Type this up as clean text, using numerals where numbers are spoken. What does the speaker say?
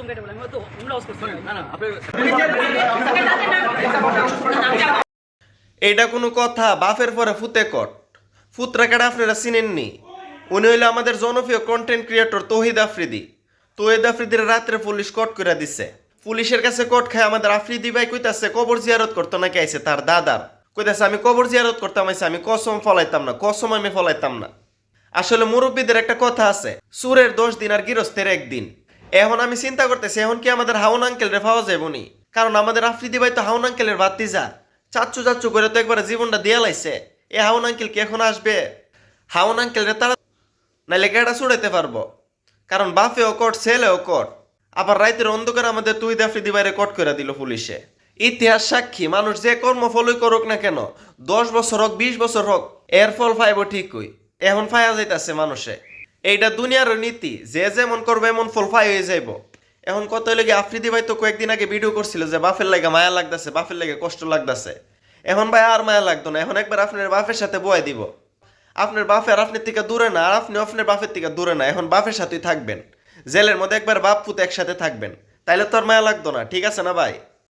কসম কেটে বলে আমি তো লস করছি না না এটা কোনো কথা? বাফের পরে ফুতে কট। ফুতরা কেডা আপনারা চিনেননি? উনি হইলো আমাদের জনপ্রিয় কন্টেন্ট ক্রিয়েটর তৌহিদ আফ্রিদি। তৌহিদ আফ্রিদির রাত্রে পুলিশ কট করে দিছে। পুলিশের কাছে কট খায় আমাদের আফ্রিদি ভাই কইতাছে কবর জিয়ারত করতে নাকি আইছে তার দাদার। কইতাছে আমি কবর জিয়ারত করতাম আইছে, আমি কসম ফলাইতাম না, কসম আমি ফলাইতাম না। আসলে মুরব্বীদের একটা কথা আছে, সুরের 10 দিন আর গৃহস্থের 1 দিন। এখন আমি চিন্তা করতেছি এখন কি আমাদের হাউন আঙ্কেল রে পাওয়া যাবে নি? কারণ আমাদের আফ্রিদি ভাই তো হাউন আঙ্কেলের ভাতিজা। চাচ্চু চাচ্চু করে তো একবার জীবনটা দিয়া লাইছে। এ হাউন আঙ্কেল কি এখন আসবে? হাউন আঙ্কেল রে তারা নাইলে কেটা ছুড়াইতে পারবো। কারণ বাফেও কট, ছেলেও কট। আবার রাইতের অন্ধকার আমাদের তৌহিদ আফ্রিদি বাইরে কট করে দিল পুলিশে। ইতিহাস সাক্ষী, মানুষ যে কর্ম ফলই করুক না কেন, 10 বছর হোক 20 বছর হোক, এর ফল পাইব ঠিকই। এখন ফায়া যাইতাছে মানুষে। এইটা দুনিয়ার নীতি, যে যেমন করবে এমন ফল ফাই হয়ে যাইব। এখন কত লেগে আফ্রিদি ভাই তো কয়েকদিন আগে ভিডিও করছিল যে বাফের লাগে মায়া লাগতেছে, বাফের লাগে কষ্ট লাগতেছে। এখন ভাই আর মায়া লাগতো না, এখন একবার আপনার বাফের সাথে বয়ে দিব। আপনার বাফে আর আপনার থেকে দূরে না, আর আপনি আপনার বাফের থেকে দূরে না, এখন বাফের সাথেই থাকবেন। জেলের মধ্যে একবার বাপ পুতে একসাথে থাকবেন, তাইলে তো আর মায়া লাগতো না। ঠিক আছে না ভাই?